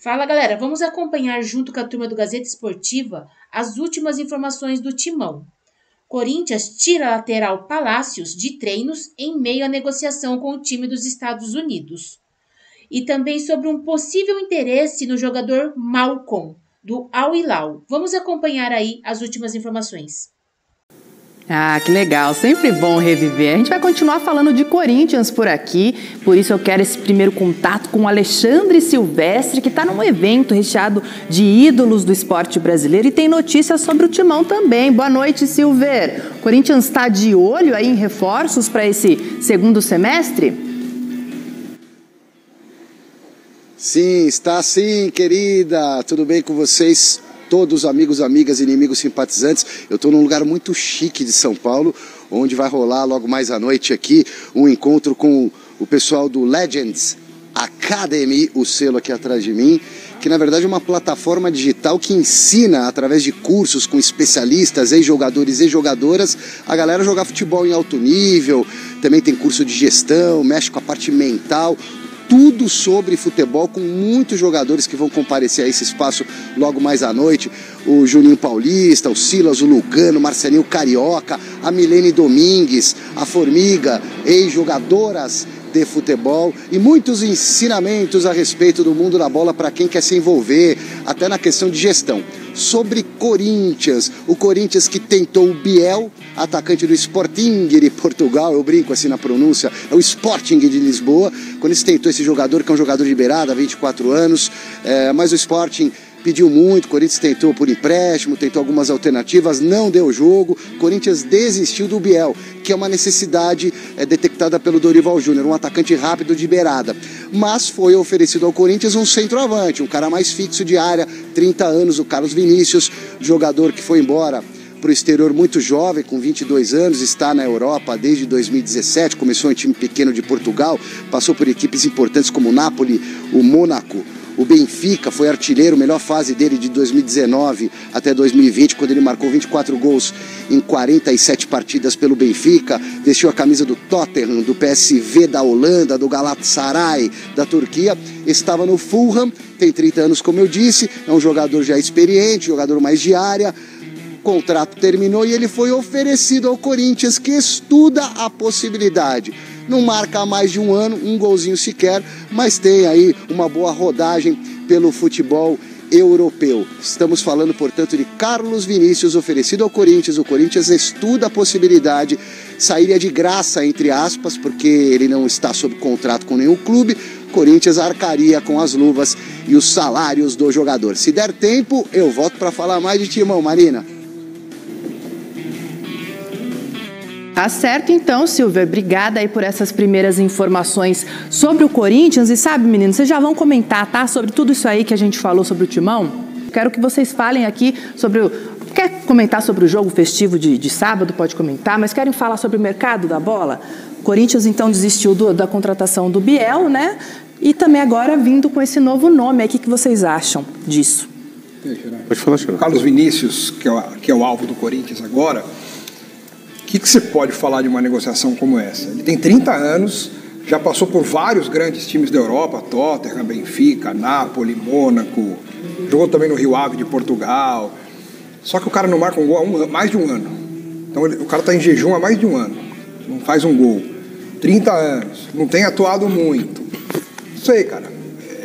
Fala galera, vamos acompanhar junto com a turma do Gazeta Esportiva as últimas informações do Timão. Corinthians tira a lateral Palácios de treinos em meio à negociação com o time dos Estados Unidos. E também sobre um possível interesse no jogador Malcom, do Al Hilal. Vamos acompanhar aí as últimas informações. Ah, que legal, sempre bom reviver. A gente vai continuar falando de Corinthians por aqui, por isso eu quero esse primeiro contato com o Alexandre Silvestre, que está num evento recheado de ídolos do esporte brasileiro e tem notícias sobre o Timão também. Boa noite, Silver. O Corinthians está de olho aí em reforços para esse segundo semestre? Sim, está sim, querida. Tudo bem com vocês? Todos amigos, amigas, inimigos, simpatizantes. Eu estou num lugar muito chique de São Paulo, onde vai rolar logo mais à noite aqui um encontro com o pessoal do Legends Academy, o selo aqui atrás de mim, que na verdade é uma plataforma digital que ensina, através de cursos com especialistas, ex-jogadores e jogadoras, a galera a jogar futebol em alto nível. Também tem curso de gestão, mexe com a parte mental. Tudo sobre futebol, com muitos jogadores que vão comparecer a esse espaço logo mais à noite. O Juninho Paulista, o Silas, o Lugano, o Marcelinho Carioca, a Milene Domingues, a Formiga, ex-jogadoras de futebol e muitos ensinamentos a respeito do mundo da bola para quem quer se envolver, até na questão de gestão. Sobre Corinthians, o Corinthians que tentou o Biel, atacante do Sporting de Portugal, eu brinco assim na pronúncia, é o Sporting de Lisboa. Quando se tentou esse jogador, que é um jogador de beirada, 24 anos, mas o Sporting pediu muito, o Corinthians tentou por empréstimo, tentou algumas alternativas, não deu jogo. O Corinthians desistiu do Biel, que é uma necessidade detectada pelo Dorival Júnior, um atacante rápido de beirada. Mas foi oferecido ao Corinthians um centroavante, um cara mais fixo de área, 30 anos, o Carlos Vinícius, jogador que foi embora para o exterior muito jovem, com 22 anos, está na Europa desde 2017, começou em time pequeno de Portugal, passou por equipes importantes como o Napoli, o Mônaco, o Benfica, foi artilheiro, melhor fase dele de 2019 até 2020, quando ele marcou 24 gols em 47 partidas pelo Benfica, vestiu a camisa do Tottenham, do PSV da Holanda, do Galatasaray da Turquia, estava no Fulham, tem 30 anos como eu disse, é um jogador já experiente, jogador mais de área. O contrato terminou e ele foi oferecido ao Corinthians, que estuda a possibilidade. Não marca há mais de um ano, um golzinho sequer, mas tem aí uma boa rodagem pelo futebol europeu. Estamos falando, portanto, de Carlos Vinícius, oferecido ao Corinthians. O Corinthians estuda a possibilidade, sairia de graça, entre aspas, porque ele não está sob contrato com nenhum clube. O Corinthians arcaria com as luvas e os salários do jogador. Se der tempo, eu volto para falar mais de Timão, Marina. Tá certo então, Silvia. Obrigada aí por essas primeiras informações sobre o Corinthians. E sabe, meninos, vocês já vão comentar, tá? Sobre tudo isso aí que a gente falou sobre o Timão. Quero que vocês falem aqui sobre o... Quer comentar sobre o jogo festivo de sábado? Pode comentar. Mas querem falar sobre o mercado da bola? O Corinthians, então, desistiu da contratação do Biel, né? E também agora vindo com esse novo nome aí. O que vocês acham disso? Pode falar, Xará. Carlos Vinícius, que é o alvo do Corinthians agora... O que você pode falar de uma negociação como essa? Ele tem 30 anos, já passou por vários grandes times da Europa, Tottenham, Benfica, Napoli, Mônaco, jogou também no Rio Ave de Portugal. Só que o cara não marca um gol há mais de um ano. Então o cara está em jejum há mais de um ano, não faz um gol. 30 anos, não tem atuado muito. Não sei, cara.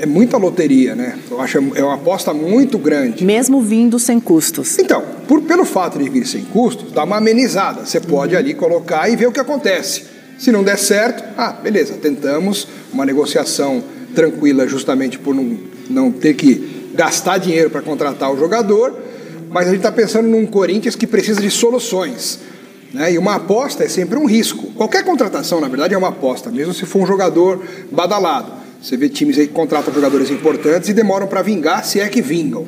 É muita loteria, né? Eu acho que é uma aposta muito grande. Mesmo vindo sem custos. Então, pelo fato de vir sem custos, dá uma amenizada. Você pode ali colocar e ver o que acontece. Se não der certo, beleza, tentamos uma negociação tranquila justamente por não ter que gastar dinheiro para contratar o jogador, mas a gente está pensando num Corinthians que precisa de soluções. Né? E uma aposta é sempre um risco. Qualquer contratação, na verdade, é uma aposta, mesmo se for um jogador badalado. Você vê times aí que contratam jogadores importantes e demoram para vingar, se é que vingam.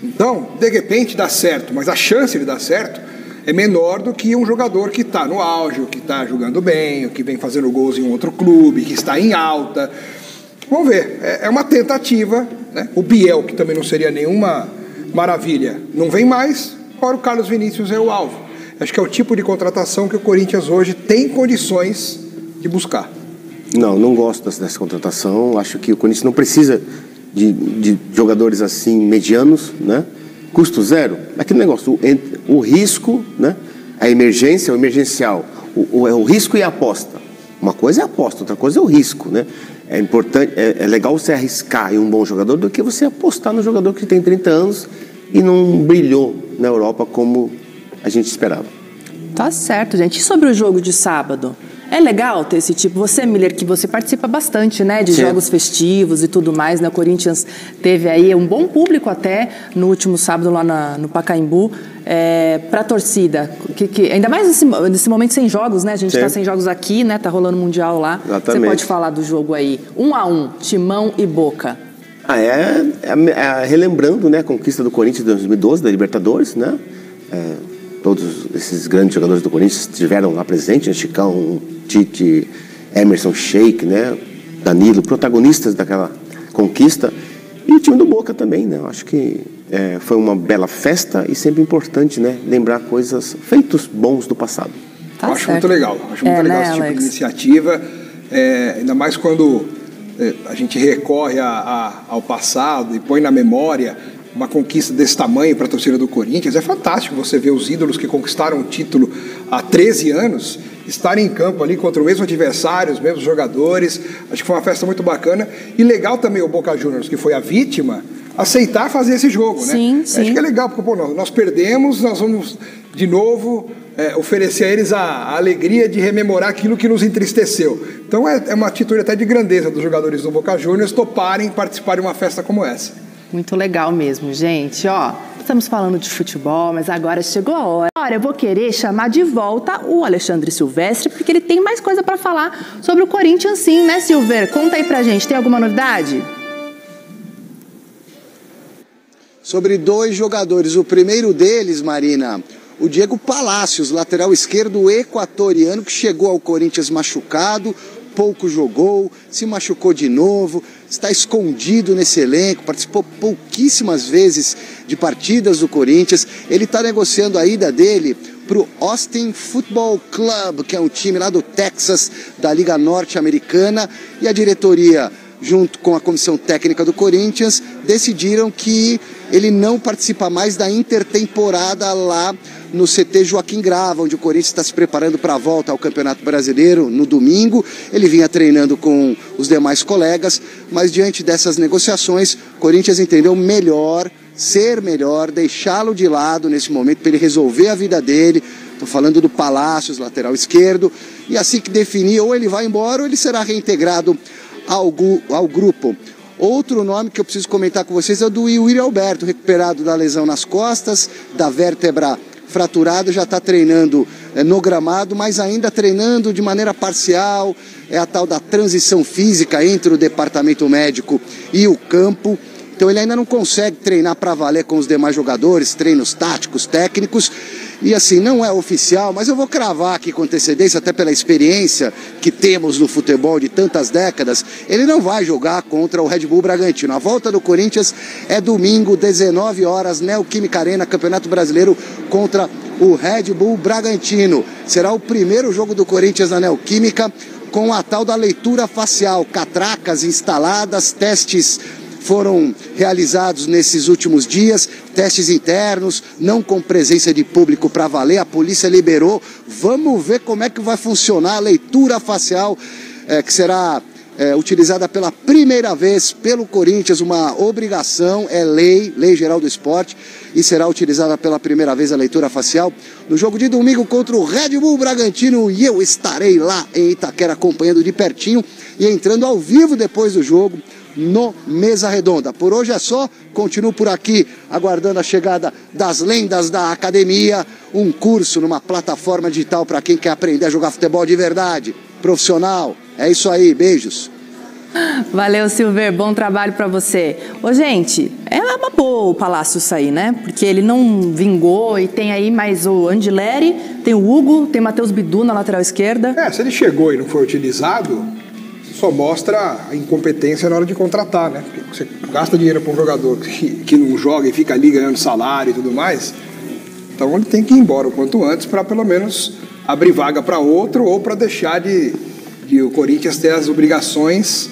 Então, de repente dá certo, mas a chance de dar certo é menor do que um jogador que está no auge, que está jogando bem, que vem fazendo gols em um outro clube, que está em alta. Vamos ver, é uma tentativa, né? O Biel, que também não seria nenhuma maravilha, não vem mais, agora o Carlos Vinícius é o alvo. Acho que é o tipo de contratação que o Corinthians hoje tem condições de buscar. Não gosto dessa contratação. Acho que o Corinthians não precisa de jogadores assim medianos, né? Custo zero. Aquele negócio, o risco, né? A emergência, o emergencial, o risco e a aposta. Uma coisa é a aposta, outra coisa é o risco, né? É importante, é legal você arriscar em um bom jogador do que você apostar no jogador que tem 30 anos e não brilhou na Europa como a gente esperava. Tá certo, gente. E sobre o jogo de sábado? É legal ter esse tipo... Você, Miller, que você participa bastante, né? De jogos festivos e tudo mais, né? O Corinthians teve aí um bom público até no último sábado lá no Pacaembu. Para a torcida, ainda mais nesse momento sem jogos, né? A gente está sem jogos aqui, né? Tá rolando Mundial lá. Exatamente. Você pode falar do jogo aí. 1-1, Timão e Boca. Relembrando, né? A conquista do Corinthians em 2012, da Libertadores, né? Todos esses grandes jogadores do Corinthians estiveram lá presentes, né? Chicão, Tite, Emerson, Sheik, né? Danilo, protagonistas daquela conquista. E o time do Boca também, né? Eu acho que foi uma bela festa e sempre importante, né? Lembrar feitos bons do passado. Eu acho muito legal. Acho muito legal esse tipo de iniciativa. Ainda mais quando a gente recorre ao passado e põe na memória uma conquista desse tamanho para a torcida do Corinthians. É fantástico você ver os ídolos que conquistaram o título há 13 anos estarem em campo ali contra o mesmo adversário, os mesmos jogadores. Acho que foi uma festa muito bacana. E legal também o Boca Juniors, que foi a vítima, aceitar fazer esse jogo, né? Sim. Acho que é legal, porque nós perdemos, nós vamos de novo oferecer a eles a alegria de rememorar aquilo que nos entristeceu. Então é uma atitude até de grandeza dos jogadores do Boca Juniors toparem participar de uma festa como essa. Muito legal mesmo, gente. Estamos falando de futebol, mas agora chegou a hora. Agora eu vou querer chamar de volta o Alexandre Silvestre, porque ele tem mais coisa para falar sobre o Corinthians, sim, né, Silver? Conta aí pra gente, tem alguma novidade? Sobre 2 jogadores. O primeiro deles, Marina, o Diego Palacios, lateral esquerdo equatoriano, que chegou ao Corinthians machucado, pouco jogou, se machucou de novo, está escondido nesse elenco, participou pouquíssimas vezes de partidas do Corinthians. Ele está negociando a ida dele para o Austin Football Club, que é um time lá do Texas, da Liga Norte-Americana, e a diretoria, junto com a comissão técnica do Corinthians, decidiram que ele não participa mais da intertemporada lá no CT Joaquim Grava, onde o Corinthians está se preparando para a volta ao Campeonato Brasileiro no domingo. Ele vinha treinando com os demais colegas, mas diante dessas negociações, o Corinthians entendeu ser melhor, deixá-lo de lado nesse momento para ele resolver a vida dele. Estou falando do Palacios, lateral esquerdo, e assim que definir, ou ele vai embora ou ele será reintegrado ao grupo. Outro nome que eu preciso comentar com vocês é o do William Alberto, recuperado da lesão nas costas, da vértebra fraturada, já está treinando no gramado, mas ainda treinando de maneira parcial. É a tal da transição física entre o departamento médico e o campo. Então ele ainda não consegue treinar para valer com os demais jogadores, treinos táticos, técnicos. E assim, não é oficial, mas eu vou cravar aqui com antecedência, até pela experiência que temos no futebol de tantas décadas, ele não vai jogar contra o Red Bull Bragantino. A volta do Corinthians é domingo, 19 horas, Neoquímica Arena, Campeonato Brasileiro contra o Red Bull Bragantino. Será o primeiro jogo do Corinthians na Neoquímica com a tal da leitura facial, catracas instaladas, testes foram realizados nesses últimos dias, testes internos, não com presença de público para valer, a polícia liberou. Vamos ver como é que vai funcionar a leitura facial, que será utilizada pela primeira vez pelo Corinthians, uma obrigação, é lei geral do esporte, e será utilizada pela primeira vez a leitura facial no jogo de domingo contra o Red Bull Bragantino, e eu estarei lá em Itaquera acompanhando de pertinho e entrando ao vivo depois do jogo no Mesa Redonda. Por hoje é só, continuo por aqui aguardando a chegada das lendas da academia, um curso numa plataforma digital para quem quer aprender a jogar futebol de verdade, profissional. É isso aí, beijos. Valeu, Silver, bom trabalho para você. Ô, gente, é uma boa o Palácio sair, né? Porque ele não vingou e tem aí mais o Andileri, tem o Hugo, tem o Matheus Bidu na lateral esquerda. Se ele chegou e não foi utilizado, só mostra a incompetência na hora de contratar, né? Porque você gasta dinheiro para um jogador que não joga e fica ali ganhando salário e tudo mais. Então ele tem que ir embora o quanto antes para pelo menos abrir vaga para outro ou para deixar de o Corinthians ter as obrigações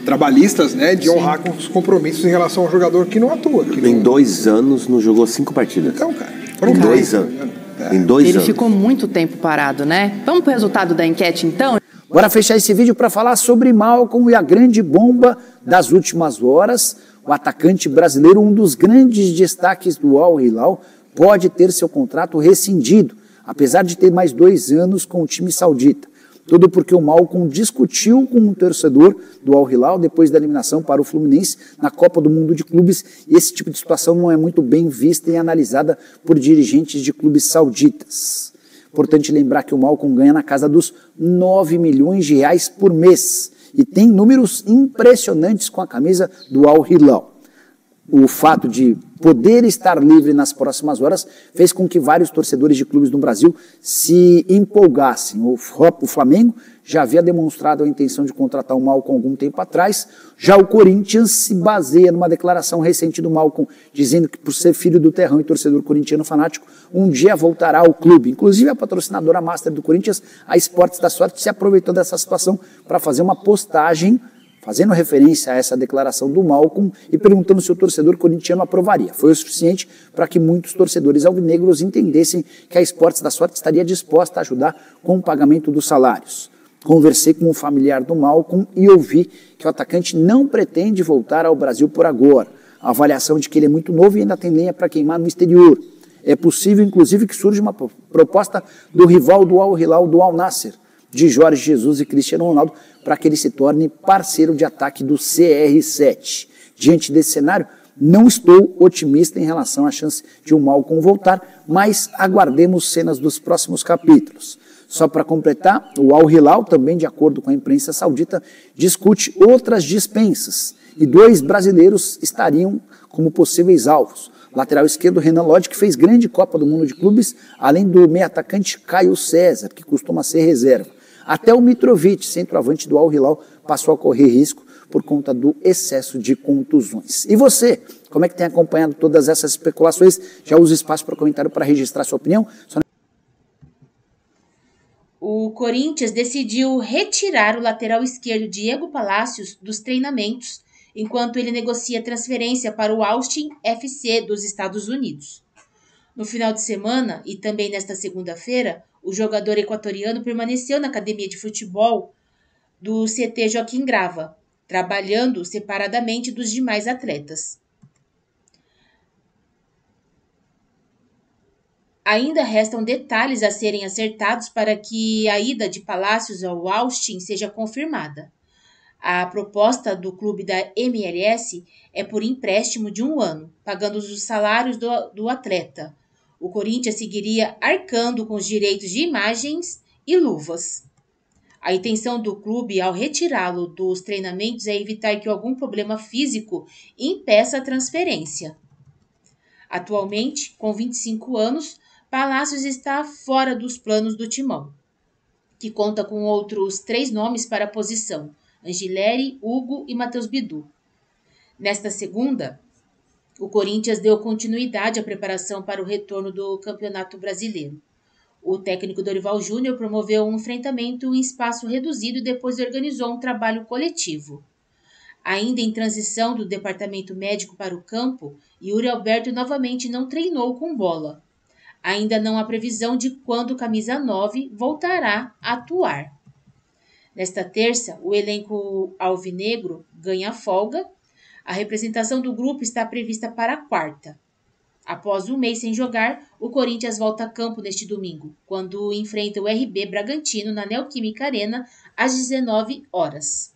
trabalhistas, né, de honrar com os compromissos em relação ao jogador que não atua. Em 2 anos não jogou 5 partidas. Então, cara. Em 2 anos. Em 2 anos. Ele ficou muito tempo parado, né? Vamos pro resultado da enquete, então? Bora fechar esse vídeo para falar sobre Malcom e a grande bomba das últimas horas. O atacante brasileiro, um dos grandes destaques do Al Hilal, pode ter seu contrato rescindido, apesar de ter mais 2 anos com o time saudita. Tudo porque o Malcom discutiu com um torcedor do Al Hilal depois da eliminação para o Fluminense na Copa do Mundo de Clubes, e esse tipo de situação não é muito bem vista e analisada por dirigentes de clubes sauditas. Importante lembrar que o Malcom ganha na casa dos 9 milhões de reais por mês e tem números impressionantes com a camisa do Al Hilal. O fato de poder estar livre nas próximas horas fez com que vários torcedores de clubes no Brasil se empolgassem. O Flamengo já havia demonstrado a intenção de contratar o Malcom algum tempo atrás. Já o Corinthians se baseia numa declaração recente do Malcom, dizendo que por ser filho do terrão e torcedor corintiano fanático, um dia voltará ao clube. Inclusive a patrocinadora master do Corinthians, a Esportes da Sorte, se aproveitou dessa situação para fazer uma postagem fazendo referência a essa declaração do Malcom e perguntando se o torcedor corintiano aprovaria. Foi o suficiente para que muitos torcedores alvinegros entendessem que a Esportes da Sorte estaria disposta a ajudar com o pagamento dos salários. Conversei com um familiar do Malcom e ouvi que o atacante não pretende voltar ao Brasil por agora. A avaliação de que ele é muito novo e ainda tem lenha para queimar no exterior. É possível, inclusive, que surja uma proposta do rival do Al Hilal, do Al Nassr, de Jorge Jesus e Cristiano Ronaldo, para que ele se torne parceiro de ataque do CR7. Diante desse cenário, não estou otimista em relação à chance de o Malcom voltar, mas aguardemos cenas dos próximos capítulos. Só para completar, o Al Hilal, também de acordo com a imprensa saudita, discute outras dispensas e 2 brasileiros estariam como possíveis alvos. Lateral esquerdo, Renan Lodge, que fez grande Copa do Mundo de Clubes, além do meio-atacante Caio César, que costuma ser reserva. Até o Mitrovic, centroavante do Al Hilal, passou a correr risco por conta do excesso de contusões. E você, como é que tem acompanhado todas essas especulações? Já usa espaço para comentário para registrar sua opinião. O Corinthians decidiu retirar o lateral esquerdo Diego Palacios dos treinamentos, enquanto ele negocia transferência para o Austin FC dos Estados Unidos. No final de semana e também nesta segunda-feira, o jogador equatoriano permaneceu na academia de futebol do CT Joaquim Grava, trabalhando separadamente dos demais atletas. Ainda restam detalhes a serem acertados para que a ida de Palacios ao Austin seja confirmada. A proposta do clube da MLS é por empréstimo de 1 ano, pagando os salários do atleta. O Corinthians seguiria arcando com os direitos de imagens e luvas. A intenção do clube ao retirá-lo dos treinamentos é evitar que algum problema físico impeça a transferência. Atualmente, com 25 anos, Palacios está fora dos planos do Timão, que conta com outros 3 nomes para a posição: Angileri, Hugo e Matheus Bidu. Nesta segunda, o Corinthians deu continuidade à preparação para o retorno do Campeonato Brasileiro. O técnico Dorival Júnior promoveu um enfrentamento em espaço reduzido e depois organizou um trabalho coletivo. Ainda em transição do departamento médico para o campo, Yuri Alberto novamente não treinou com bola. Ainda não há previsão de quando o camisa 9 voltará a atuar. Nesta terça, o elenco alvinegro ganha folga. A representação do grupo está prevista para a quarta. Após 1 mês sem jogar, o Corinthians volta a campo neste domingo, quando enfrenta o RB Bragantino na Neoquímica Arena às 19 horas.